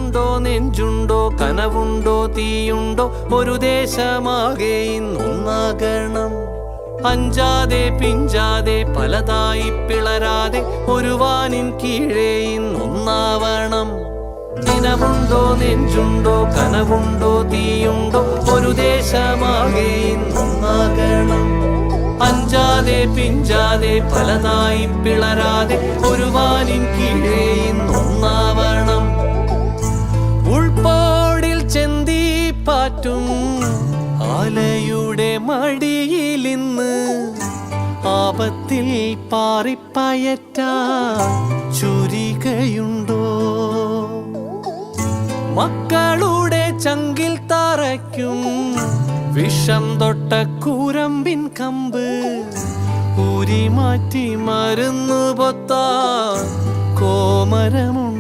ദിനമുണ്ടോ നെഞ്ചുണ്ടോ കനവുണ്ടോ തീയുണ്ടോ ഒരു ദേശമാകെ ഇന്നൊന്നാകണം. അഞ്ചാതെ പിഞ്ചാതെ പലതായി പിളരാതെ ഒരു വാനിൻ കീഴേ ഇന്നൊന്നാവണം. ദിനമുണ്ടോ നെഞ്ചുണ്ടോ കനവുണ്ടോ തീയുണ്ടോ ഒരു ദേശമാകെ ഇന്നൊന്നാകണം. അഞ്ചാതെ പിഞ്ചാതെ പലതായി പിളരാതെ ഒരു വാനിൻ കീഴേ ഇന്നൊന്നാവണം. ഉൾപ്പാടിൽ ചെന്തിപ്പാറ്റും ആലയുടെ മടിയിലിന്ന് ആപത്തിൽ പാറിപ്പയറ്റാൻ ചുരികയുണ്ടോ? മക്കളുടെ ചങ്കിൽ തറയ്ക്കും വിഷം തൊട്ട കൂരമ്പിൻ കമ്പ് ഊരി മാറ്റി മരുന്നു പൊത്താൻ കോമരമുണ്ട്.